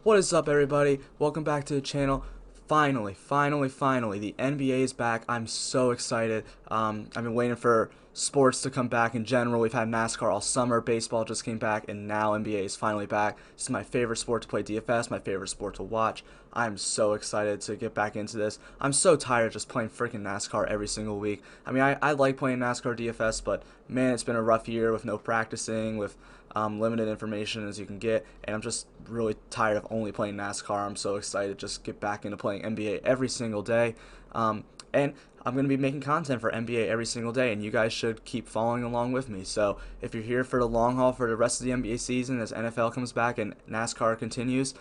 What is up, everybody? Welcome back to the channel. Finally, the NBA is back. I'm so excited. I've been waiting for sports to come back in general. We've had NASCAR all summer, baseball just came back, and now NBA is finally back. This is my favorite sport to play DFS, my favorite sport to watch. I'm so excited to get back into this. I'm so tired of just playing freaking NASCAR every single week. I mean, I like playing NASCAR DFS, but man, it's been a rough year with no practicing, with limited information as you can get, and I'm just really tired of only playing NASCAR. I'm so excited to just get back into playing NBA every single day, and I'm going to be making content for NBA every single day, and you guys should keep following along with me. So if you're here for the long haul for the rest of the NBA season as NFL comes back and NASCAR continues,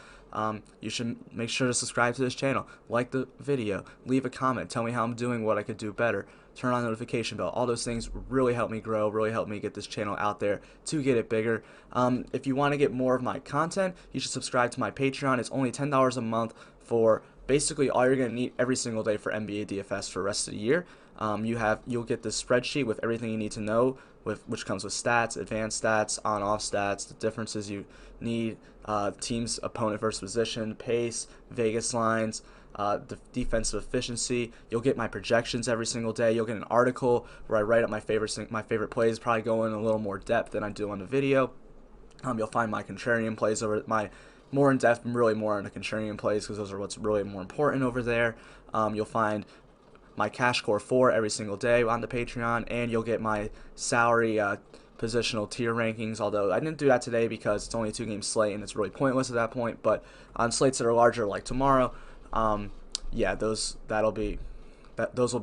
you should make sure to subscribe to this channel, like the video, leave a comment, tell me how I'm doing, what I could do better, turn on the notification bell. All those things really help me grow, really help me get this channel out there to get it bigger. If you want to get more of my content, you should subscribe to my Patreon. It's only $10 a month for basically all you're going to need every single day for NBA DFS for the rest of the year. You'll get this spreadsheet with everything you need to know, which comes with stats, advanced stats, on-off stats, the differences you need, team's opponent versus position, pace, Vegas lines, defensive efficiency. You'll get my projections every single day. You'll get an article where I write up my favorite plays, probably go in a little more depth than I do on the video. You'll find my contrarian plays over my more in depth, really more on the contrarian plays because those are what's really more important over there. You'll find my cash core 4 every single day on the Patreon, and you'll get my salary positional tier rankings, although I didn't do that today because it's only a 2-game slate and it's really pointless at that point. But on slates that are larger, like tomorrow, yeah, those will be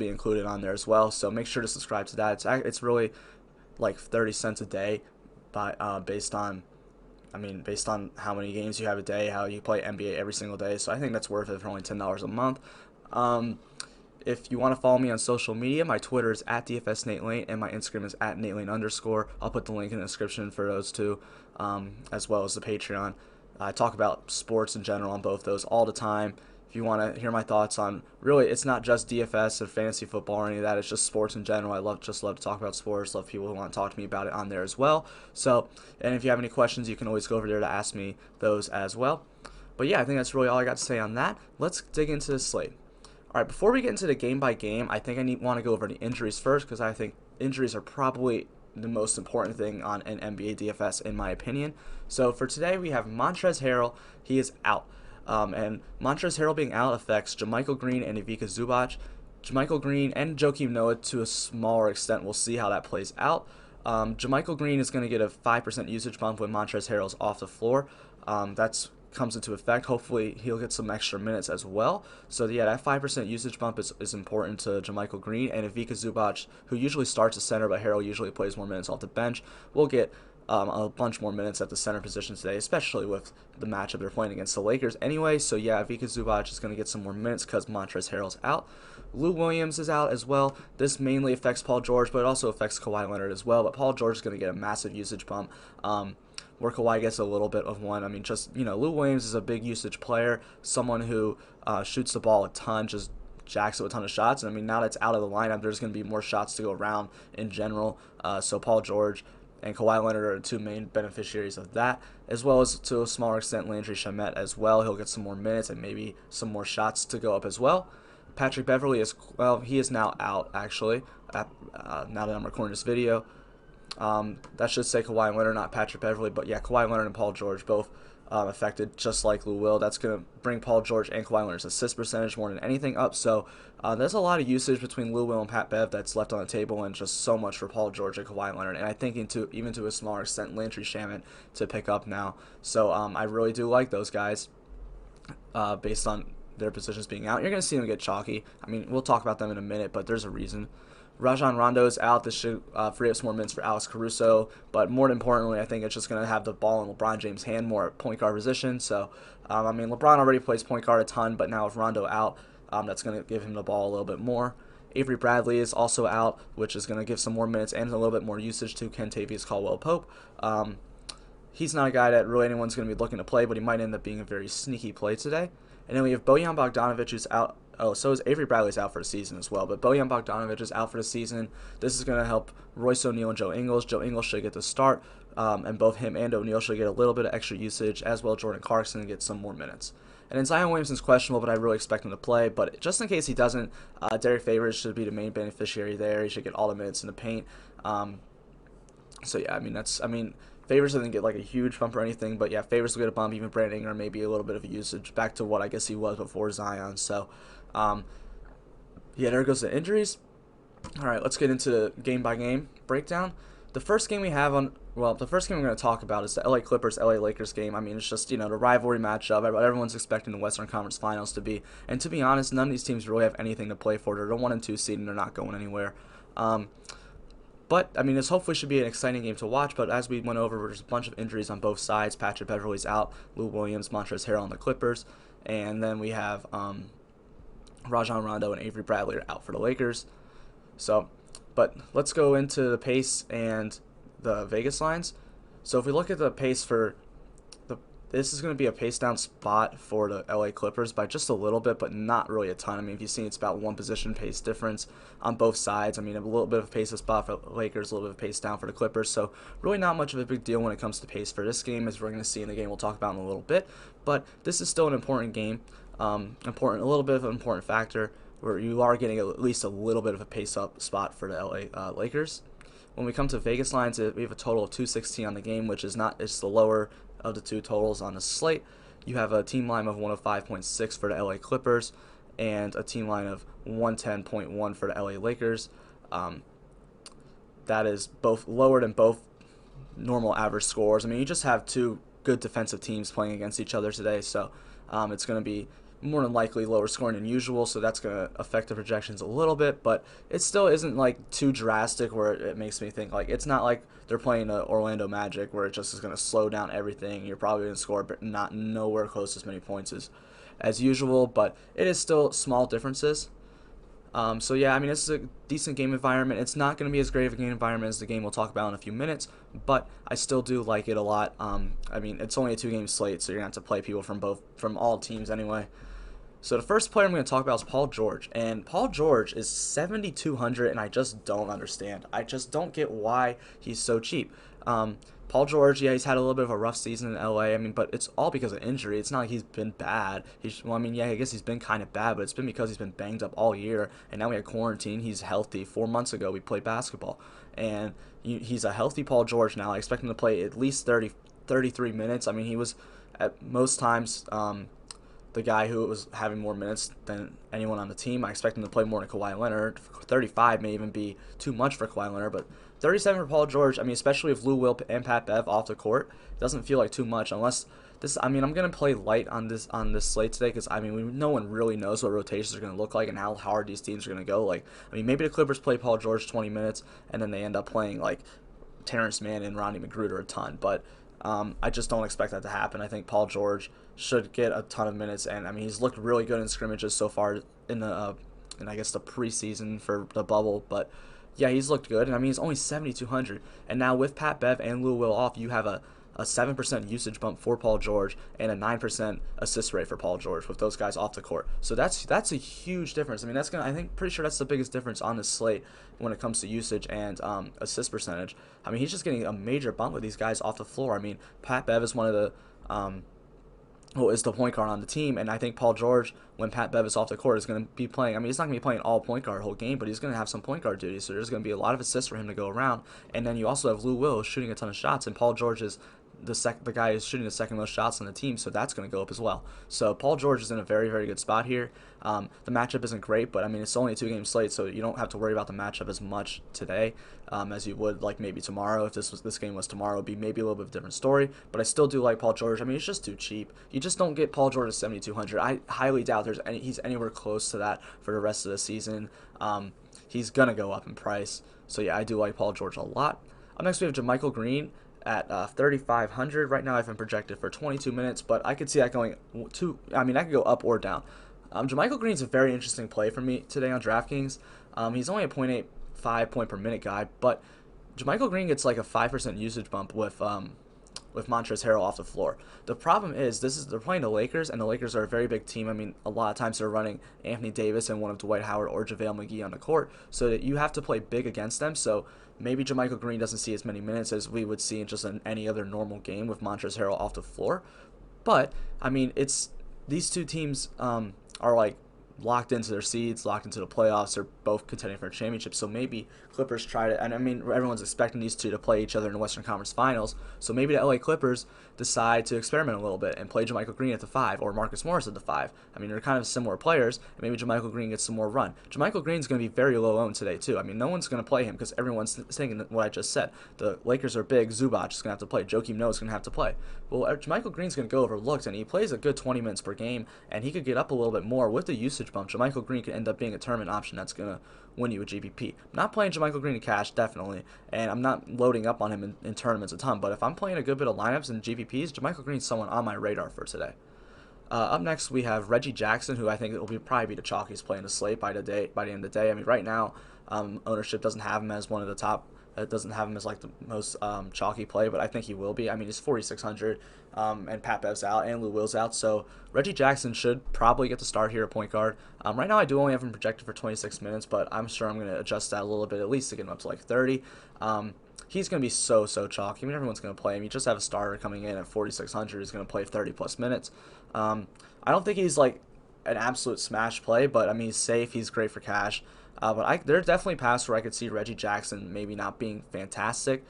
included on there as well. So make sure to subscribe to that. It's really like 30 cents a day, based on how many games you have a day, how you play NBA every single day. So I think that's worth it for only $10 a month. If you want to follow me on social media, my Twitter is at DFSNateLane and my Instagram is at @NateLane_. I'll put the link in the description for those two, as well as the Patreon. I talk about sports in general on both those all the time. If you want to hear my thoughts on, really, it's not just DFS or fantasy football or any of that. It's just sports in general. I love to talk about sports. Love people who want to talk to me about it on there as well. So, and if you have any questions, you can always go over there to ask me those as well. But yeah, I think that's really all I got to say on that. Let's dig into the slate. All right, before we get into the game by game, I think want to go over the injuries first because I think injuries are probably the most important thing on an NBA DFS in my opinion. So for today we have Montrezl Harrell. He is out. And Montrezl Harrell being out affects JaMychal Green and Ivica Zubac. JaMychal Green and Joakim Noah to a smaller extent. We'll see how that plays out. JaMychal Green is going to get a 5% usage bump when Montrezl Harrell's off the floor. That's comes into effect. Hopefully he'll get some extra minutes as well. So yeah, that 5% usage bump is important to JaMychal Green, and Ivica Zubac, who usually starts at center, but Harrell usually plays more minutes off the bench, will get a bunch more minutes at the center position today, especially with the matchup they're playing against the Lakers anyway. So yeah, Ivica Zubac is going to get some more minutes because Montrezl Harrell's out. Lou Williams is out as well. This mainly affects Paul George, but it also affects Kawhi Leonard as well. But Paul George is going to get a massive usage bump. Where Kawhi gets a little bit of one. I mean, Lou Williams is a big usage player, someone who shoots the ball a ton, just jacks up a ton of shots. And I mean, now that it's out of the lineup, there's going to be more shots to go around in general. So Paul George and Kawhi Leonard are the two main beneficiaries of that, as well as to a smaller extent Landry Shamet as well. He'll get some more minutes and maybe some more shots to go up as well. Patrick Beverley he is now out actually, now that I'm recording this video. That should say Kawhi Leonard, not Patrick Beverley, but yeah, Kawhi Leonard and Paul George both affected, just like Lou Will. That's going to bring Paul George and Kawhi Leonard's assist percentage more than anything up. So there's a lot of usage between Lou Will and Pat Bev that's left on the table, and just so much for Paul George and Kawhi Leonard. And I think even to a smaller extent, Landry Shamet to pick up now. So I really do like those guys based on their positions being out. You're going to see them get chalky. I mean, we'll talk about them in a minute, but there's a reason. Rajon Rondo is out. This should free up some more minutes for Alex Caruso. But more importantly, I think it's just going to have the ball in LeBron James' hand more at point guard position. So, I mean, LeBron already plays point guard a ton, but now with Rondo out, that's going to give him the ball a little bit more. Avery Bradley is also out, which is going to give some more minutes and a little bit more usage to Kentavious Caldwell-Pope. He's not a guy that really anyone's going to be looking to play, but he might end up being a very sneaky play today. And then we have Bojan Bogdanovic, who's out. Oh, so is Avery Bradley's out for the season as well. But Bojan Bogdanovic is out for the season. This is going to help Royce O'Neal and Joe Ingles. Joe Ingles should get the start. and both him and O'Neal should get a little bit of extra usage, as well Jordan Clarkson get some more minutes. And then Zion Williamson's questionable, but I really expect him to play. But just in case he doesn't, Derek Favors should be the main beneficiary there. He should get all the minutes in the paint. So yeah, Favors doesn't get like a huge bump or anything, but yeah, Favors will get a bump. Even Brandon Ingram maybe a little bit of a usage back to what I guess he was before Zion. So yeah, there goes the injuries. All right, let's get into the game by game breakdown. The first game we have the first game we're going to talk about is the LA Clippers LA Lakers game. I mean, it's just, the rivalry matchup. Everyone's expecting the Western Conference Finals to be. And to be honest, none of these teams really have anything to play for. They're the 1 and 2 seed and they're not going anywhere. But, this hopefully should be an exciting game to watch. But as we went over, there's a bunch of injuries on both sides. Patrick Beverley's out. Lou Williams, Montrezl Harrell on the Clippers. And then we have Rajon Rondo and Avery Bradley are out for the Lakers. So, but let's go into the pace and the Vegas lines. So if we look at the pace this is going to be a pace down spot for the LA Clippers by just a little bit, but not really a ton. If you've seen, it's about 1 position pace difference on both sides. A little bit of a pace up spot for the Lakers, a little bit of pace down for the Clippers. So really not much of a big deal when it comes to pace for this game, as we're going to see in the game we'll talk about in a little bit. But this is still an important game, a little bit of an important factor where you are getting at least a little bit of a pace up spot for the LA Lakers. When we come to Vegas lines, we have a total of 216 on the game, which is it's the lower of the two totals on the slate. You have a team line of 105.6 for the LA Clippers and a team line of 110.1 for the LA Lakers. That is both lower than both normal average scores. You just have two good defensive teams playing against each other today, so it's going to be more than likely lower scoring than usual, so that's going to affect the projections a little bit, but it still isn't like too drastic where it makes me think like it's not like they're playing the Orlando Magic where it just is going to slow down everything. You're probably going to score but not nowhere close to as many points as usual, but it is still small differences. So yeah, this is a decent game environment. It's not going to be as great of a game environment as the game we'll talk about in a few minutes, but I still do like it a lot. It's only a 2-game slate, so you're going to have to play people from all teams anyway. So the first player I'm going to talk about is Paul George, and Paul George is 7,200, and I just don't understand. I just don't get why he's so cheap. Paul George, yeah, he's had a little bit of a rough season in LA. But it's all because of injury. It's not like he's been bad. I guess he's been kind of bad, but it's been because he's been banged up all year, and now we had quarantine. He's healthy. 4 months ago, we played basketball, and he's a healthy Paul George now. I expect him to play at least 33 minutes. He was at most times the guy who was having more minutes than anyone on the team. I expect him to play more than Kawhi Leonard. 35 may even be too much for Kawhi Leonard, but 37 for Paul George, especially with Lou Will and Pat Bev off the court, it doesn't feel like too much unless this. I'm going to play light on this slate today because no one really knows what rotations are going to look like and how hard these teams are going to go. Maybe the Clippers play Paul George 20 minutes and then they end up playing like Terrence Mann and Rodney McGruder a ton, but I just don't expect that to happen. I think Paul George should get a ton of minutes, and he's looked really good in scrimmages so far in the preseason for the bubble. But yeah, he's looked good, and he's only 7,200. And now with Pat Bev and Lou Will off, you have a 7% usage bump for Paul George and a 9% assist rate for Paul George with those guys off the court. So that's a huge difference. Pretty sure that's the biggest difference on this slate when it comes to usage and assist percentage. He's just getting a major bump with these guys off the floor. Pat Bev is one of the is the point guard on the team, and I think Paul George, when Pat Bev is off the court, is going to be playing. He's not going to be playing all point guard whole game, but he's going to have some point guard duties, so there's going to be a lot of assists for him to go around. And then you also have Lou Will shooting a ton of shots, and Paul George is the guy who's shooting the second most shots on the team, so that's going to go up as well. So Paul George is in a very, very good spot here. The matchup isn't great, but it's only a 2-game slate, so you don't have to worry about the matchup as much today as you would maybe tomorrow. If this game was tomorrow, it'd be maybe a little bit of a different story. But I still do like Paul George. It's just too cheap. You just don't get Paul George at 7,200. I highly doubt he's anywhere close to that for the rest of the season. He's gonna go up in price. So yeah, I do like Paul George a lot. Up next we have JaMychal Green at 3,500. Right now I have him projected for 22 minutes, but I could see that going I could go up or down. JaMychal Green's a very interesting play for me today on DraftKings. He's only a 0.85 point per minute guy, but JaMychal Green gets like a 5% usage bump with with Montrezl Harrell off the floor. The problem is they're playing the Lakers, and the Lakers are a very big team. I mean, a lot of times they're running Anthony Davis and one of Dwight Howard or JaVale McGee on the court, so that you have to play big against them. So maybe JaMychal Green doesn't see as many minutes as we would see in just any other normal game with Montrezl Harrell off the floor. But I mean, it's these two teams are like locked into their seeds, locked into the playoffs. They're both contending for a championship. So maybe Clippers try to, and I mean, everyone's expecting these two to play each other in the Western Conference Finals. So maybe the LA Clippers decide to experiment a little bit and play JaMychal Green at the 5 or Marcus Morris at the 5. I mean, they're kind of similar players, and maybe JaMychal Green gets some more run. JaMychal Green's going to be very low owned today, too. I mean, no one's going to play him because everyone's thinking what I just said. The Lakers are big. Zubac is going to have to play. Joakim Noah is going to have to play. Well, JaMychal Green's going to go overlooked, and he plays a good 20 minutes per game, and he could get up a little bit more with the usage bump. JaMychal Green could end up being a tournament option that's going to win you a GPP. I'm not playing JaMychal Green in cash, definitely, and I'm not loading up on him in tournaments a ton, but if I'm playing a good bit of lineups and GPPs, JaMychal Green's someone on my radar for today. Up next, we have Reggie Jackson, who I think will probably be the chalkiest play in the slate by the end of the day. I mean, right now, ownership doesn't have him as one of the top. It doesn't have him as like the most chalky play, but I think he will be. I mean, he's 4,600, and Pat Bev's out and Lou Will's out, so Reggie Jackson should probably get the start here at point guard. Right now, I do only have him projected for 26 minutes, but I'm sure I'm going to adjust that a little bit, at least to get him up to like 30. He's going to be so chalky. I mean, everyone's going to play him. You just have a starter coming in at 4,600 who's going to play 30-plus minutes. I don't think he's like an absolute smash play, but I mean, he's safe. He's great for cash. But there's definitely paths where I could see Reggie Jackson maybe not being fantastic.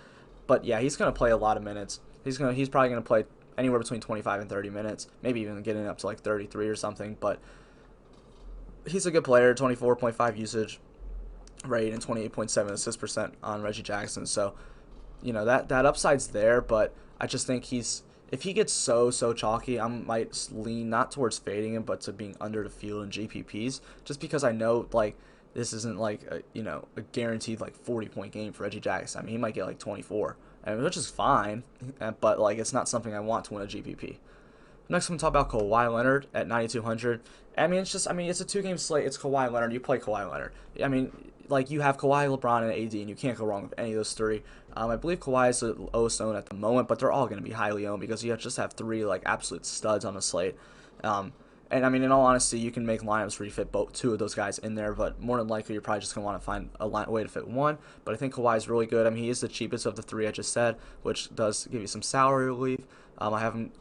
But yeah, he's going to play a lot of minutes. He's probably going to play anywhere between 25 and 30 minutes, maybe even getting up to like 33 or something. But he's a good player, 24.5 usage rate and 28.7 assist percent on Reggie Jackson. So, you know, that upside's there, but I just think if he gets so chalky, I might lean not towards fading him, but to being under the field in GPPs, just because I know like this isn't like a guaranteed like 40-point game for Reggie Jackson. I mean, he might get like 24, which is fine, but like it's not something I want to win a GPP. Next, I'm going to talk about Kawhi Leonard at 9,200. I mean, it's a two-game slate. It's Kawhi Leonard. You play Kawhi Leonard. I mean, like you have Kawhi, LeBron, and AD, and you can't go wrong with any of those three. I believe Kawhi is the lowest owned at the moment, but they're all going to be highly owned because you just have three like absolute studs on the slate. And I mean, in all honesty, you can make lineups where you fit two of those guys in there, but more than likely, you're probably just going to want to find a way to fit one. But I think Kawhi is really good. I mean, he is the cheapest of the three I just said, which does give you some salary relief. I have him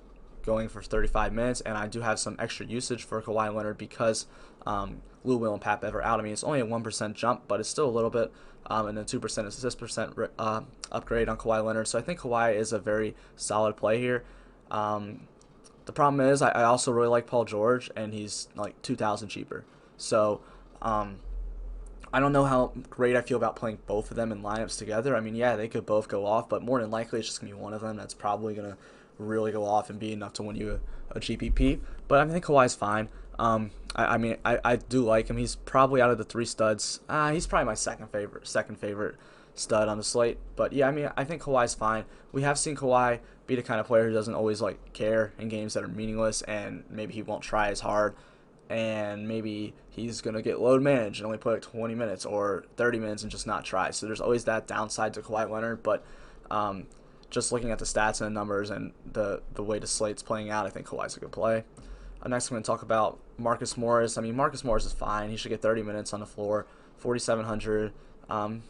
going for 35 minutes, and I do have some extra usage for Kawhi Leonard because Lou Will and Pat Bev are out. I mean, it's only a 1% jump, but it's still a little bit, and a 2% assist percent upgrade on Kawhi Leonard. So I think Kawhi is a very solid play here. The problem is I also really like Paul George, and he's like 2,000 cheaper. So I don't know how great I feel about playing both of them in lineups together. I mean, yeah, they could both go off, but more than likely it's just going to be one of them that's probably going to really go off and be enough to win you a GPP. But I think Kawhi's fine. I do like him. He's probably out of the three studs. He's probably my second favorite stud on the slate. But yeah, I mean, I think Kawhi's fine. We have seen Kawhi be the kind of player who doesn't always like care in games that are meaningless, and maybe he won't try as hard, and maybe he's gonna get load managed and only play like 20 minutes or 30 minutes and just not try. So there's always that downside to Kawhi Leonard. But just looking at the stats and the numbers and the way the slate's playing out, I think Kawhi's a good play. Next, I'm going to talk about Marcus Morris. I mean, Marcus Morris is fine. He should get 30 minutes on the floor, 4,700.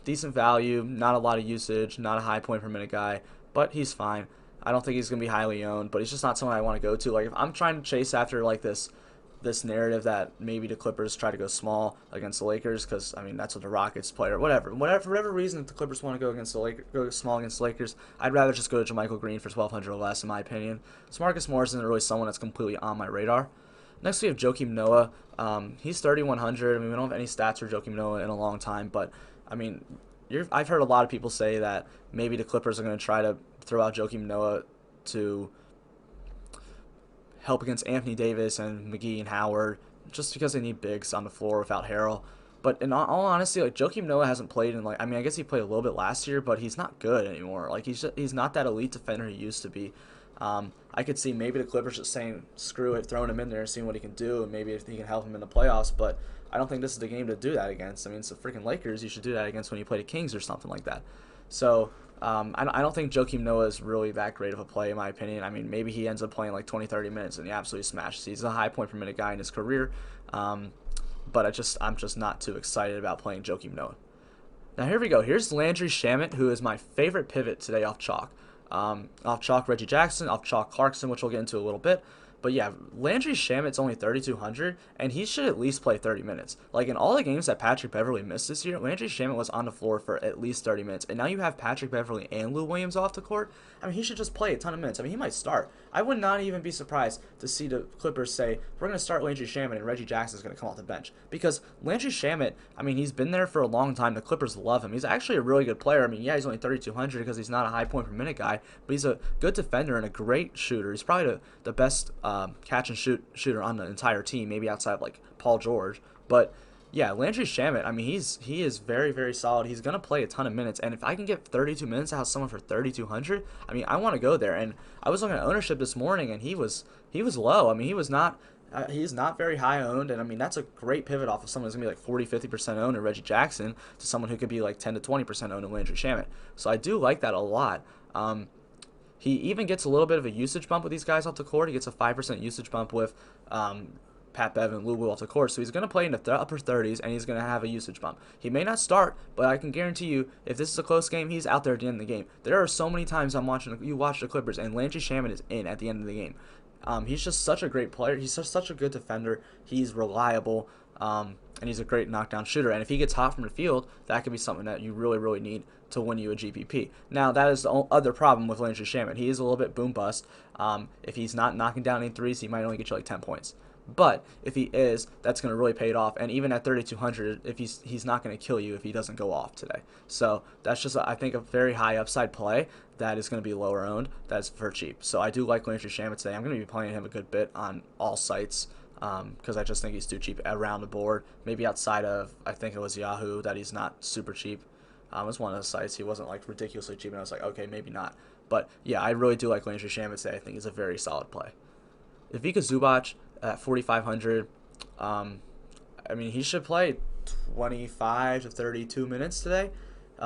Decent value, not a lot of usage, not a high point per minute guy, but he's fine. I don't think he's going to be highly owned, but he's just not someone I want to go to. Like, if I'm trying to chase after like this narrative that maybe the Clippers try to go small against the Lakers, because I mean that's what the Rockets play, or whatever for whatever reason that the Clippers want to go small against the Lakers, I'd rather just go to JaMychal Green for 1,200 or less, in my opinion. So Marcus Morris isn't really someone that's completely on my radar. Next, we have Joakim Noah. He's 3,100. I mean, we don't have any stats for Joakim Noah in a long time, but I mean, I've heard a lot of people say that maybe the Clippers are going to try to throw out Joakim Noah to help against Anthony Davis and McGee and Howard, just because they need bigs on the floor without Harrell. But in all honesty, like Joakim Noah hasn't played in like, I mean, I guess he played a little bit last year, but he's not good anymore. Like he's not that elite defender he used to be. I could see maybe the Clippers just saying screw it, throwing him in there and seeing what he can do, and maybe if he can help him in the playoffs. But I don't think this is the game to do that against. I mean, it's the freaking Lakers. You should do that against when you play the Kings or something like that. So I don't think Joakim Noah is really that great of a play in my opinion. I mean, maybe he ends up playing like 20, 30 minutes and he absolutely smashes. He's a high point per minute guy in his career, but I'm just not too excited about playing Joakim Noah. Now here we go. Here's Landry Shamet, who is my favorite pivot today off chalk. Off chalk, Reggie Jackson. Off chalk, Clarkson, which we'll get into a little bit. But yeah, Landry Shamet's only 3,200, and he should at least play 30 minutes. Like in all the games that Patrick Beverley missed this year, Landry Shamet was on the floor for at least 30 minutes. And now you have Patrick Beverley and Lou Williams off the court. I mean, he should just play a ton of minutes. I mean, he might start. I would not even be surprised to see the Clippers say, we're going to start Landry Shamet and Reggie Jackson's going to come off the bench. Because Landry Shamet, I mean, he's been there for a long time. The Clippers love him. He's actually a really good player. I mean, yeah, he's only 3,200 because he's not a high point per minute guy, but he's a good defender and a great shooter. He's probably the best catch and shooter on the entire team, maybe outside of like Paul George. But yeah, Landry Shamet, I mean, he is very, very solid. He's going to play a ton of minutes. And if I can get 32 minutes out of someone for 3,200, I mean, I want to go there. And I was looking at ownership this morning, and he was low. I mean, he's not very high owned. And I mean, that's a great pivot off of someone who's going to be like 40, 50% owned in Reggie Jackson to someone who could be like 10 to 20% owned in Landry Shamet. So I do like that a lot. He even gets a little bit of a usage bump with these guys off the court. He gets a 5% usage bump with Pat Bev and Lou Will off the court. So he's going to play in the upper 30s, and he's going to have a usage bump. He may not start, but I can guarantee you, if this is a close game, he's out there at the end of the game. There are so many times you watch the Clippers, and Landry Shamet is in at the end of the game. He's just such a great player. He's just such a good defender. He's reliable, and he's a great knockdown shooter. And if he gets hot from the field, that could be something that you really, really need to win you a GPP. Now, that is the other problem with Landry Shamet. He is a little bit boom bust. If he's not knocking down any threes, he might only get you like 10 points. But if he is, that's going to really pay it off. And even at 3,200, if he's not going to kill you if he doesn't go off today. So that's just, I think, a very high upside play that is going to be lower owned. That's for cheap. So I do like Landry Shamet today. I'm going to be playing him a good bit on all sites because I just think he's too cheap around the board. Maybe outside of, I think it was Yahoo, that he's not super cheap. It was one of the sites. He wasn't like ridiculously cheap, and I was like, okay, maybe not. But yeah, I really do like Landry Shamet today. I think he's a very solid play. Ivica Zubac at 4,500. I mean, he should play 25 to 32 minutes today.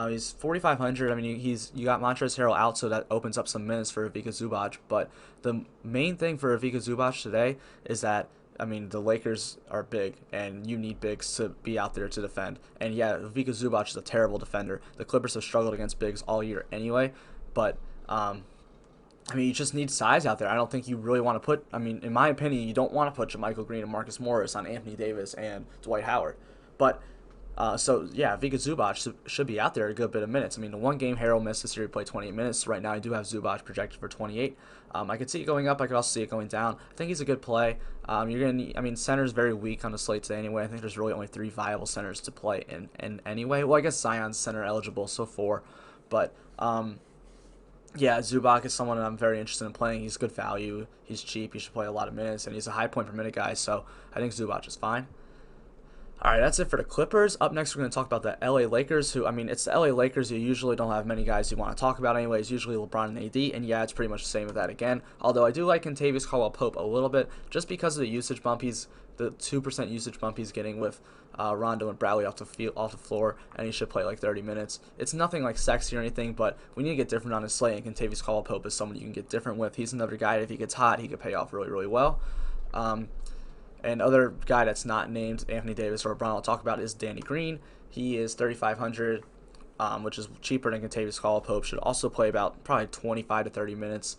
He's 4,500. I mean, you got Montrezl Harrell out, so that opens up some minutes for Ivica Zubac. But the main thing for Ivica Zubac today is that, I mean, the Lakers are big, and you need bigs to be out there to defend. And yeah, Ivica Zubac is a terrible defender. The Clippers have struggled against bigs all year anyway. But I mean, you just need size out there. I don't think you really want to put, I mean, in my opinion, you don't want to put JaMychal Green and Marcus Morris on Anthony Davis and Dwight Howard. But, so yeah, Ivica Zubac should be out there a good bit of minutes. I mean, the one game Harrell missed this year, he played 28 minutes. Right now, I do have Zubac projected for 28. I could see it going up. I could also see it going down. I think he's a good play. You're gonna need, I mean, center's very weak on the slate today anyway. I think there's really only 3 viable centers to play in anyway. Well, I guess Zion's center eligible, so 4. But, yeah, Zubac is someone that I'm very interested in playing. He's good value. He's cheap. He should play a lot of minutes, and he's a high point per minute guy, so I think Zubac is fine. All right, that's it for the Clippers. Up next, we're going to talk about the LA Lakers, who, I mean, it's the LA Lakers. You usually don't have many guys you want to talk about anyways, usually LeBron and AD, and yeah, it's pretty much the same with that again. Although I do like Kentavious Caldwell-Pope a little bit, just because of the usage bump the 2% usage bump he's getting with Rondo and Bradley off the floor, and he should play like 30 minutes. It's nothing like sexy or anything, but we need to get different on his slate, and Kentavious Caldwell-Pope is someone you can get different with. He's another guy that if he gets hot, he could pay off really, really well. And other guy that's not named Anthony Davis or LeBron I'll talk about is Danny Green. He is 3,500, which is cheaper than Kentavious Caldwell-Pope. Should also play about probably 25 to 30 minutes.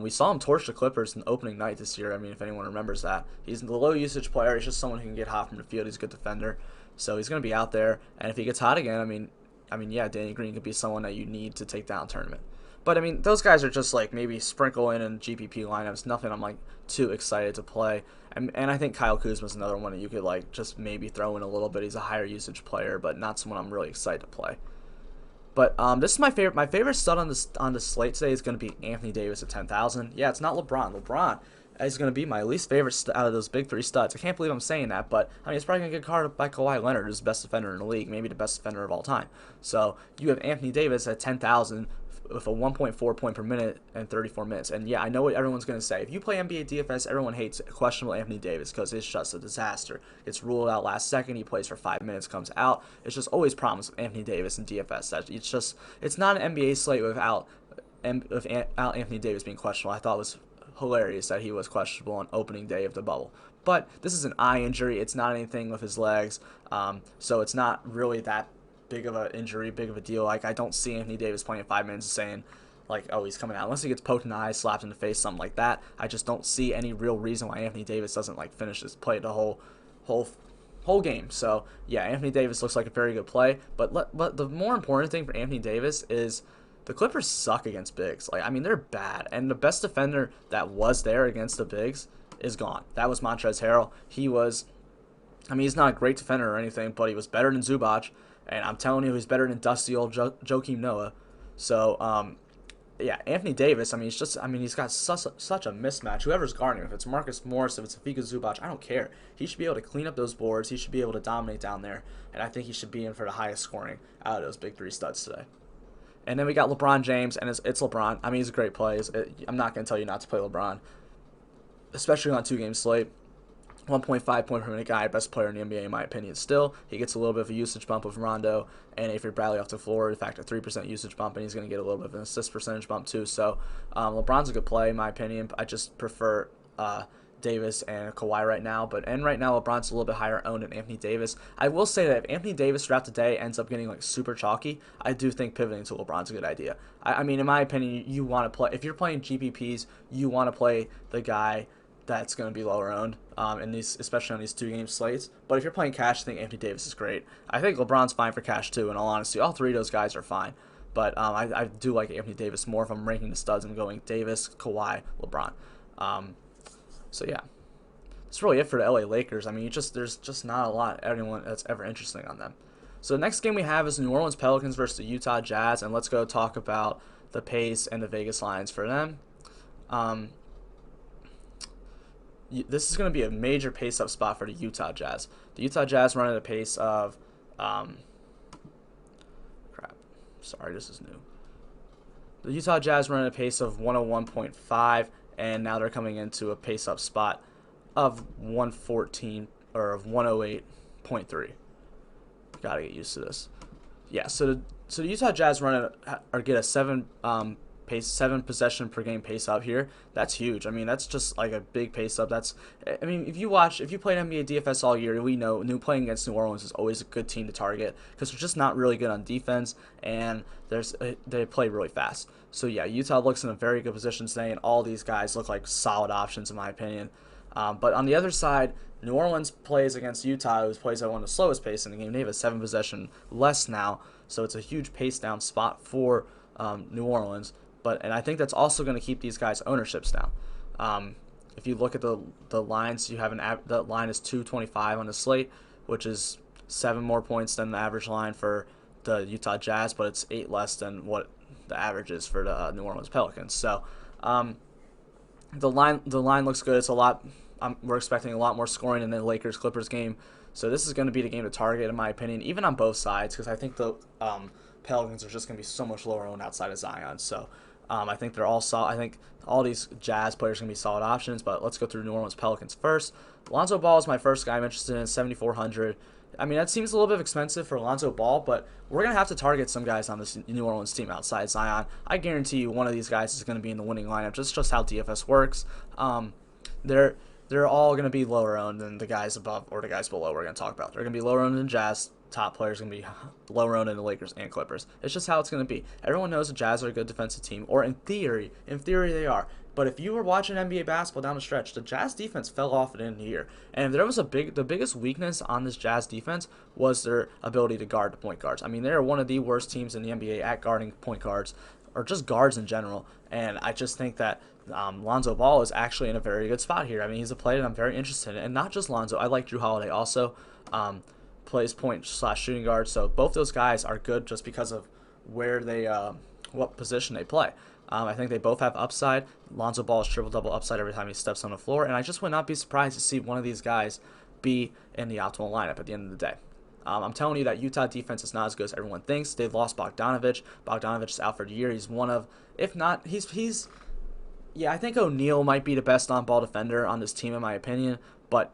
We saw him torch the Clippers in opening night this year. I mean, if anyone remembers that. He's the low usage player. He's just someone who can get hot from the field. He's a good defender. So he's going to be out there. And if he gets hot again, I mean, yeah, Danny Green could be someone that you need to take down tournament. But, I mean, those guys are just, like, maybe sprinkle in GPP lineups. Nothing I'm, like, too excited to play. And I think Kyle Kuzma's another one that you could, like, just maybe throw in a little bit. He's a higher usage player, but not someone I'm really excited to play. But this is my favorite. My favorite stud on the slate today is going to be Anthony Davis at 10,000. Yeah, it's not LeBron. LeBron is going to be my least favorite out of those big 3 studs. I can't believe I'm saying that, but I mean, it's probably going to get carded by Kawhi Leonard, who's the best defender in the league, maybe the best defender of all time. So you have Anthony Davis at 10,000 with a 1.4 point per minute and 34 minutes. And yeah, I know what everyone's going to say. If you play NBA DFS, everyone hates questionable Anthony Davis because it's just a disaster. It's ruled out last second. He plays for 5 minutes, comes out. It's just always problems with Anthony Davis and DFS. It's not an NBA slate without Anthony Davis being questionable. I thought it was hilarious that he was questionable on opening day of the bubble. But this is an eye injury. It's not anything with his legs. So it's not really that big of an injury, big of a deal. Like, I don't see Anthony Davis playing 5 minutes and saying, like, oh, he's coming out. Unless he gets poked in the eye, slapped in the face, something like that. I just don't see any real reason why Anthony Davis doesn't, like, finish his play the whole game. So, yeah, Anthony Davis looks like a very good play. But the more important thing for Anthony Davis is the Clippers suck against bigs. Like, I mean, they're bad. And the best defender that was there against the bigs is gone. That was Montrezl Harrell. He's not a great defender or anything, but he was better than Zubac. And I'm telling you, he's better than dusty old Joakim Noah. So, yeah, Anthony Davis, he's got such a mismatch. Whoever's guarding him, if it's Marcus Morris, if it's Fika Zubac, I don't care. He should be able to clean up those boards. He should be able to dominate down there. And I think he should be in for the highest scoring out of those big three studs today. And then we got LeBron James, and it's LeBron. I mean, he's a great play. I'm not going to tell you not to play LeBron, especially on a 2-game slate. 1.5 point per minute guy, best player in the NBA in my opinion still. He gets a little bit of a usage bump with Rondo and Avery Bradley off the floor. In fact, a 3% usage bump, and he's going to get a little bit of an assist percentage bump too. So LeBron's a good play in my opinion. I just prefer Davis and Kawhi right now. And right now, LeBron's a little bit higher owned than Anthony Davis. I will say that if Anthony Davis throughout the day ends up getting like super chalky, I do think pivoting to LeBron's a good idea. I mean, in my opinion, you want to play, if you're playing GPPs, you want to play the guy that's going to be lower owned, especially on these 2-game slates. But if you're playing cash, I think Anthony Davis is great. I think LeBron's fine for cash too, in all honesty. All three of those guys are fine. But I do like Anthony Davis more if I'm ranking the studs and going Davis, Kawhi, LeBron. So yeah, that's really it for the LA Lakers. I mean, there's just not a lot anyone that's ever interesting on them. So the next game we have is New Orleans Pelicans versus the Utah Jazz, and let's go talk about the pace and the Vegas lines for them. This is going to be a major pace-up spot for the Utah Jazz. The Utah Jazz run at a pace of... this is new. The Utah Jazz run at a pace of 101.5, and now they're coming into a pace-up spot of 114, or of 108.3. Gotta get used to this. Yeah, so the Utah Jazz get a 7 possession per game pace up here. That's huge. I mean, that's just like a big pace up. If you played NBA DFS all year, we know playing against New Orleans is always a good team to target because they're just not really good on defense and they play really fast. So yeah, Utah looks in a very good position today, and all these guys look like solid options in my opinion. But on the other side, New Orleans plays against Utah, who plays at one of the slowest pace in the game. They have a 7 possession less now, so it's a huge pace down spot for New Orleans. And I think that's also going to keep these guys' ownerships down. If you look at the lines, you have the line is 225 on the slate, which is 7 more points than the average line for the Utah Jazz, but it's 8 less than what the average is for the New Orleans Pelicans. So the line looks good. It's a lot. We're expecting a lot more scoring in the Lakers Clippers game. So this is going to be the game to target, in my opinion, even on both sides, because I think the Pelicans are just going to be so much lower owned outside of Zion. So I think they're all solid. I think all these Jazz players are going to be solid options, but let's go through New Orleans Pelicans first. Lonzo Ball is my first guy I'm interested in, 7,400. I mean, that seems a little bit expensive for Lonzo Ball, but we're going to have to target some guys on this New Orleans team outside Zion. I guarantee you one of these guys is going to be in the winning lineup, just how DFS works. They're all going to be lower owned than the guys above or the guys below we're going to talk about. They're going to be lower owned than Jazz. Top players are going to be lower owned in the Lakers and Clippers. It's just how it's going to be. Everyone knows the Jazz are a good defensive team, or in theory they are. But if you were watching NBA basketball down the stretch, the Jazz defense fell off at the end of the year. And there was the biggest weakness on this Jazz defense was their ability to guard the point guards. I mean, they are one of the worst teams in the NBA at guarding point guards, or just guards in general. And I just think that Lonzo Ball is actually in a very good spot here. I mean, he's a player that I'm very interested in. And not just Lonzo. I like Drew Holiday also. Plays point/shooting guard. So both those guys are good just because of where they, what position they play. I think they both have upside. Lonzo Ball is triple-double upside every time he steps on the floor, and I just would not be surprised to see one of these guys be in the optimal lineup at the end of the day. I'm telling you that Utah defense is not as good as everyone thinks. They've lost Bogdanovich. Bogdanovich is out for the year. He's one of, if not, he's yeah, I think O'Neal might be the best on-ball defender on this team in my opinion, but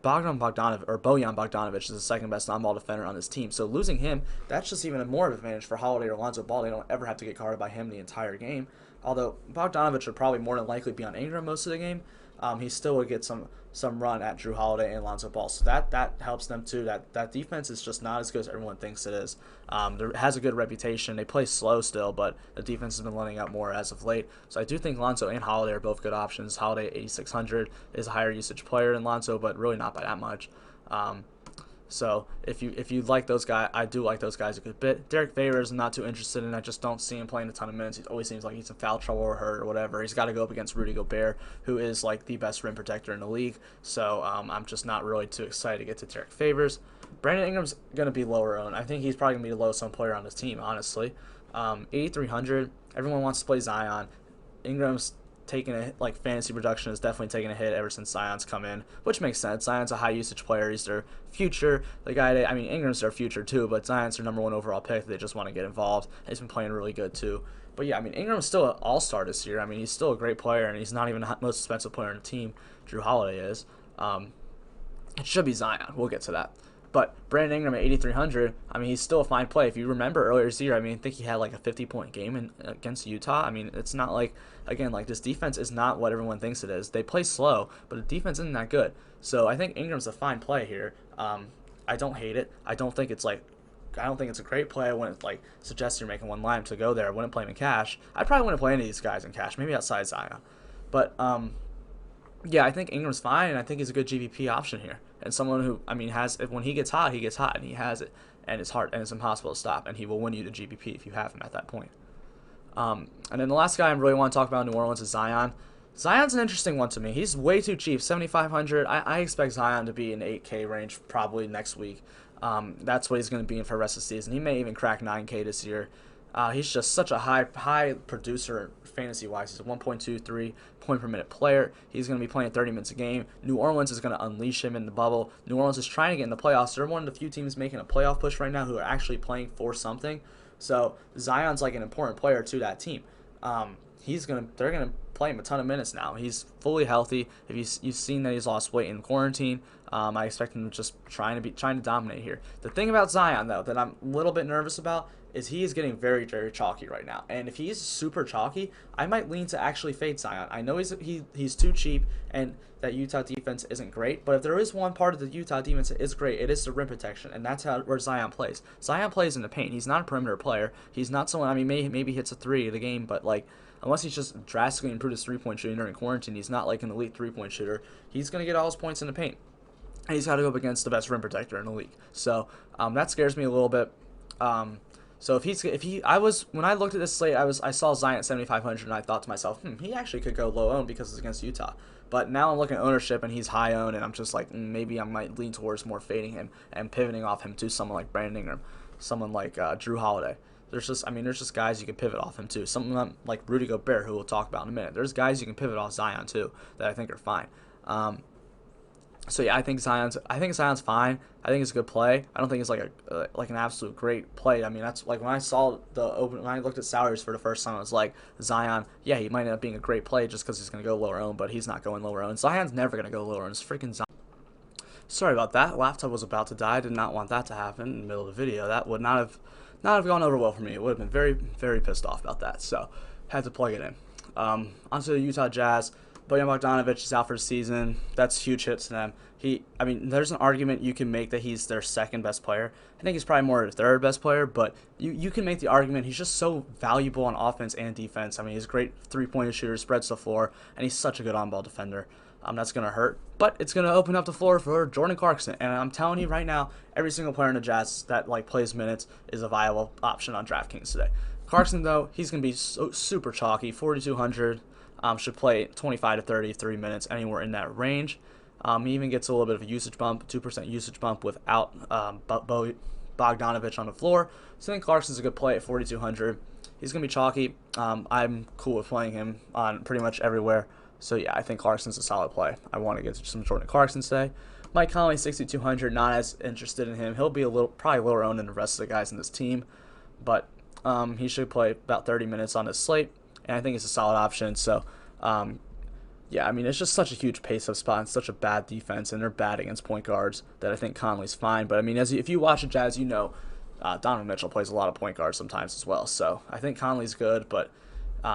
Bojan Bogdanovic is the second best on-ball defender on this team. So losing him, that's just even more of an advantage for Holiday or Lonzo Ball. They don't ever have to get guarded by him the entire game. Although Bogdanovic would probably more than likely be on Ingram most of the game, he still would get some run at Drew Holiday and Lonzo Ball. So that helps them too. That defense is just not as good as everyone thinks it is. There has a good reputation. They play slow still, but the defense has been letting up more as of late. So I do think Lonzo and Holiday are both good options. Holiday 8,600 is a higher usage player than Lonzo, but really not by that much. So if you like those guys, I do like those guys a good bit. Derek Favors, I'm not too interested in. I just don't see him playing a ton of minutes. He always seems like he's in foul trouble or hurt or whatever. He's got to go up against Rudy Gobert, who is like the best rim protector in the league. So I'm just not really too excited to get to Derek Favors. Brandon Ingram's going to be lower owned. I think he's probably going to be the lowest owned player on this team, honestly. 8,300. Everyone wants to play Zion. Ingram's taking a like fantasy production is definitely taking a hit ever since Zion's come in, which makes sense. Zion's a high usage player. He's their future. The guy, I mean, Ingram's their future too, but Zion's their #1 overall pick. They just want to get involved. He's been playing really good too. But yeah, I mean, Ingram's still an all-star this year. I mean, he's still a great player, and he's not even the most expensive player on the team. Drew Holiday is. It should be Zion. We'll get to that. But Brandon Ingram at 8,300, I mean, he's still a fine play. If you remember earlier this year, I mean, I think he had like a 50-point game against Utah. I mean, it's not like, again, like this defense is not what everyone thinks it is. They play slow, but the defense isn't that good. So I think Ingram's a fine play here. I don't hate it. I don't think it's a great play. I wouldn't like suggest you're making one line to go there. I wouldn't play him in cash. I probably wouldn't play any of these guys in cash, maybe outside Zion. But yeah, I think Ingram's fine, and I think he's a good GVP option here. And someone who, I mean, when he gets hot, and he has it, and it's hard, and it's impossible to stop, and he will win you the GVP if you have him at that point. And then the last guy I really want to talk about in New Orleans is Zion. Zion's an interesting one to me. He's way too cheap, 7,500. I expect Zion to be in the 8K range probably next week. That's what he's going to be in for the rest of the season. He may even crack 9K this year. He's just such a high producer fantasy-wise. He's a 1.23 point per minute player. He's going to be playing 30 minutes a game. New Orleans is going to unleash him in the bubble. New Orleans is trying to get in the playoffs. They're one of the few teams making a playoff push right now who are actually playing for something. So Zion's like an important player to that team. They're gonna play him a ton of minutes now. He's fully healthy. If you've seen that he's lost weight in quarantine, I expect him just trying to dominate here. The thing about Zion though that I'm a little bit nervous about is he is getting very, very chalky right now. And if he's super chalky, I might lean to actually fade Zion. I know he's too cheap and that Utah defense isn't great, but if there is one part of the Utah defense that is great, it is the rim protection, and that's where Zion plays. Zion plays in the paint. He's not a perimeter player. He's not someone, I mean, maybe hits a three of the game, but like, unless he's just drastically improved his three-point shooting during quarantine, he's not like an elite three-point shooter. He's going to get all his points in the paint. And he's got to go up against the best rim protector in the league. So that scares me a little bit. So when I looked at this slate, I saw Zion at 7,500, and I thought to myself, he actually could go low owned because it's against Utah. But now I'm looking at ownership, and he's high owned, and I'm just like, maybe I might lean towards more fading him and pivoting off him to someone like Brandon Ingram, someone like Drew Holiday. There's just guys you can pivot off him too. Someone like Rudy Gobert, who we'll talk about in a minute. There's guys you can pivot off Zion too that I think are fine. So yeah, I think Zion's fine. I think it's a good play. I don't think it's like an absolute great play. I mean, that's like when I looked at salaries for the first time, I was like, Zion, yeah, he might end up being a great play just because he's going to go lower owned, but he's not going lower owned. Zion's never going to go lower owned. It's freaking Zion. Sorry about that. Laptop was about to die. I did not want that to happen in the middle of the video. That would not have gone over well for me. It would have been very, very pissed off about that. So had to plug it in. Onto the Utah Jazz. Bojan Bogdanovic is out for the season. That's a huge hit to them. There's an argument you can make that he's their second best player. I think he's probably more their third best player, but you can make the argument he's just so valuable on offense and defense. I mean, he's a great three-pointer shooter, spreads the floor, and he's such a good on-ball defender. That's going to hurt, but it's going to open up the floor for Jordan Clarkson. And I'm telling you right now, every single player in the Jazz that plays minutes is a viable option on DraftKings today. Clarkson, though, he's going to be super chalky, 4,200. Should play 25 to 33 minutes, anywhere in that range. He even gets a little bit of a usage bump, 2% usage bump without Bogdanovic on the floor. So I think Clarkson's a good play at 4,200. He's going to be chalky. I'm cool with playing him on pretty much everywhere. So yeah, I think Clarkson's a solid play. I want to get some Jordan Clarkson today. Mike Conley 6,200. Not as interested in him. He'll be probably lower owned than the rest of the guys in this team, but he should play about 30 minutes on this slate, and I think it's a solid option. So yeah, I mean, it's just such a huge pace-up spot and such a bad defense, and they're bad against point guards that I think Conley's fine. But, I mean, if you watch the Jazz, you know Donovan Mitchell plays a lot of point guards sometimes as well. So I think Conley's good, but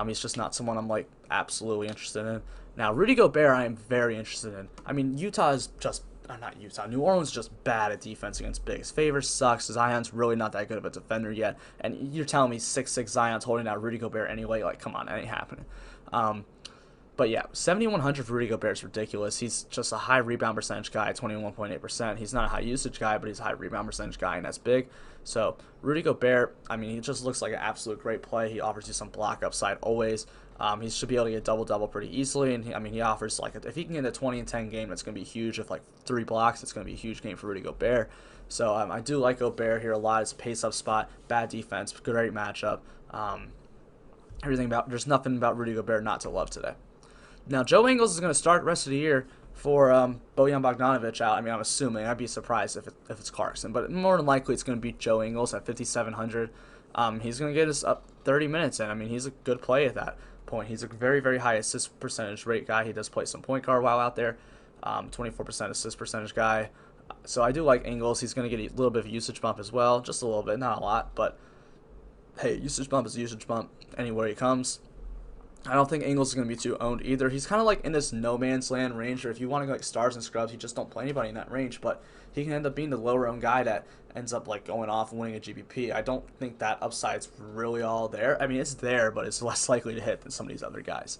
he's just not someone I'm, like, absolutely interested in. Now, Rudy Gobert I am very interested in. I mean, Utah is just not Utah. New Orleans is just bad at defense against bigs. Favors sucks. Zion's really not that good of a defender yet. And you're telling me 6'6" Zion's holding out Rudy Gobert anyway? Like, come on, that ain't happening. But yeah, 7,100 for Rudy Gobert is ridiculous. He's just a high rebound percentage guy, 21.8%. He's not a high usage guy, but he's a high rebound percentage guy, and that's big. So Rudy Gobert, I mean, he just looks like an absolute great play. He offers you some block upside always. He should be able to get double-double pretty easily, and he offers, like, if he can get a 20 and 10 game, that's going to be huge. With like 3 blocks, it's going to be a huge game for Rudy Gobert. So I do like Gobert here a lot. It's a pace-up spot, bad defense, great matchup. There's nothing about Rudy Gobert not to love today. Now, Joe Ingles is going to start the rest of the year for Bojan Bogdanovic out. I mean, I'm assuming. I'd be surprised if it's Clarkson. But more than likely, it's going to be Joe Ingles at 5,700. He's going to get us up 30 minutes in. I mean, he's a good play at that point. He's a very, very high assist percentage rate guy. He does play some point guard while out there. 24% assist percentage guy. So I do like Ingles. He's going to get a little bit of a usage bump as well. Just a little bit, not a lot. But, hey, usage bump is a usage bump anywhere he comes. I don't think Ingles is going to be too owned either. He's kind of like in this no man's land range, or if you want to go like stars and scrubs, you just don't play anybody in that range. But he can end up being the lower owned guy that ends up like going off and winning a GPP. I don't think that upside's really all there. I mean, it's there, but it's less likely to hit than some of these other guys.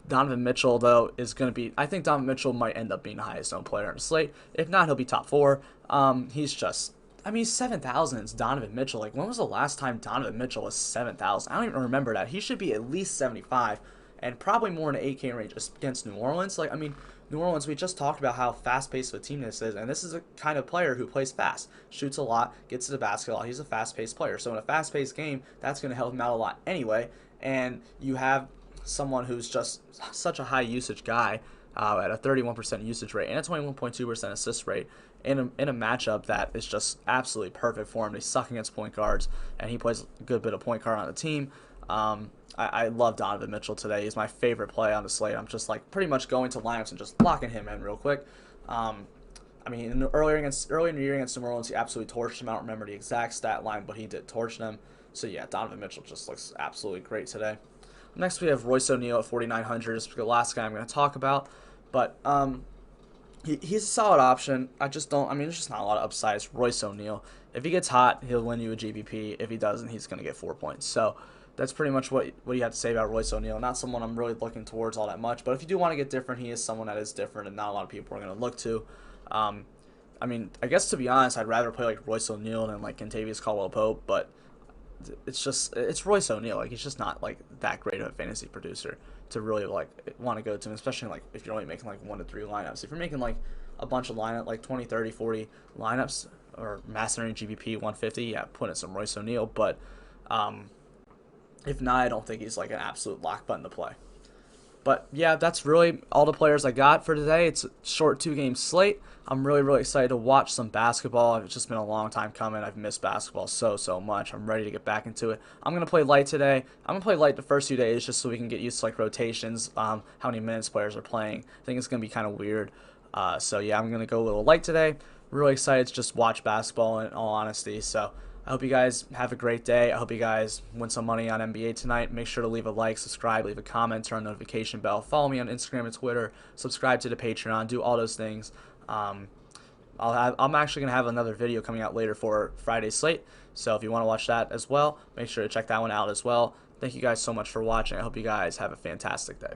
Donovan Mitchell, though, is going to be... I think Donovan Mitchell might end up being the highest owned player on the slate. If not, he'll be top 4. He's just... I mean, 7,000 is Donovan Mitchell. Like, when was the last time Donovan Mitchell was 7,000? I don't even remember that. He should be at least 75, and probably more in the 8K range against New Orleans. Like, I mean, New Orleans, we just talked about how fast-paced of a team this is, and this is a kind of player who plays fast, shoots a lot, gets to the basketball. He's a fast-paced player. So in a fast-paced game, that's going to help him out a lot anyway. And you have someone who's just such a high usage guy at a 31% usage rate and a 21.2% assist rate in a matchup that is just absolutely perfect for him. He's sucking against point guards, and he plays a good bit of point guard on the team. I love Donovan Mitchell today. He's my favorite play on the slate. I'm just like pretty much going to lineups and just locking him in real quick. I mean, earlier in the year against New Orleans, he absolutely torched him. I don't remember the exact stat line, but he did torch them. So yeah, Donovan Mitchell just looks absolutely great today. Next, we have Royce O'Neal at 4,900. This is the last guy I'm going to talk about. But he's a solid option. I just don't... I mean, there's just not a lot of upside. It's Royce O'Neal. If he gets hot, he'll win you a GPP. If he doesn't, he's going to get 4 points. So that's pretty much what you have to say about Royce O'Neal. Not someone I'm really looking towards all that much. But if you do want to get different, he is someone that is different and not a lot of people are going to look to. I mean, I guess to be honest, I'd rather play like Royce O'Neal than like Kentavious Caldwell-Pope. But it's Royce O'Neal. Like, he's just not like that great of a fantasy producer to really like want to go to him, especially like if you're only making like 1 to 3 lineups. If you're making like a bunch of like 20, 30, 40 lineups or mastering GPP 150, yeah, put in some Royce O'Neal. But if not, I don't think he's like an absolute lock button to play. But yeah, that's really all the players I got for today. It's a short 2-game slate. I'm really, really excited to watch some basketball. It's just been a long time coming. I've missed basketball so much. I'm ready to get back into it. I'm going to play light today. I'm going to play light the first few days just so we can get used to like rotations, how many minutes players are playing. I think it's going to be kind of weird. So yeah, I'm going to go a little light today. Really excited to just watch basketball in all honesty. So I hope you guys have a great day. I hope you guys win some money on NBA tonight. Make sure to leave a like, subscribe, leave a comment, turn on the notification bell. Follow me on Instagram and Twitter. Subscribe to the Patreon. Do all those things. I'm actually going to have another video coming out later for Friday's slate. So if you want to watch that as well, make sure to check that one out as well. Thank you guys so much for watching. I hope you guys have a fantastic day.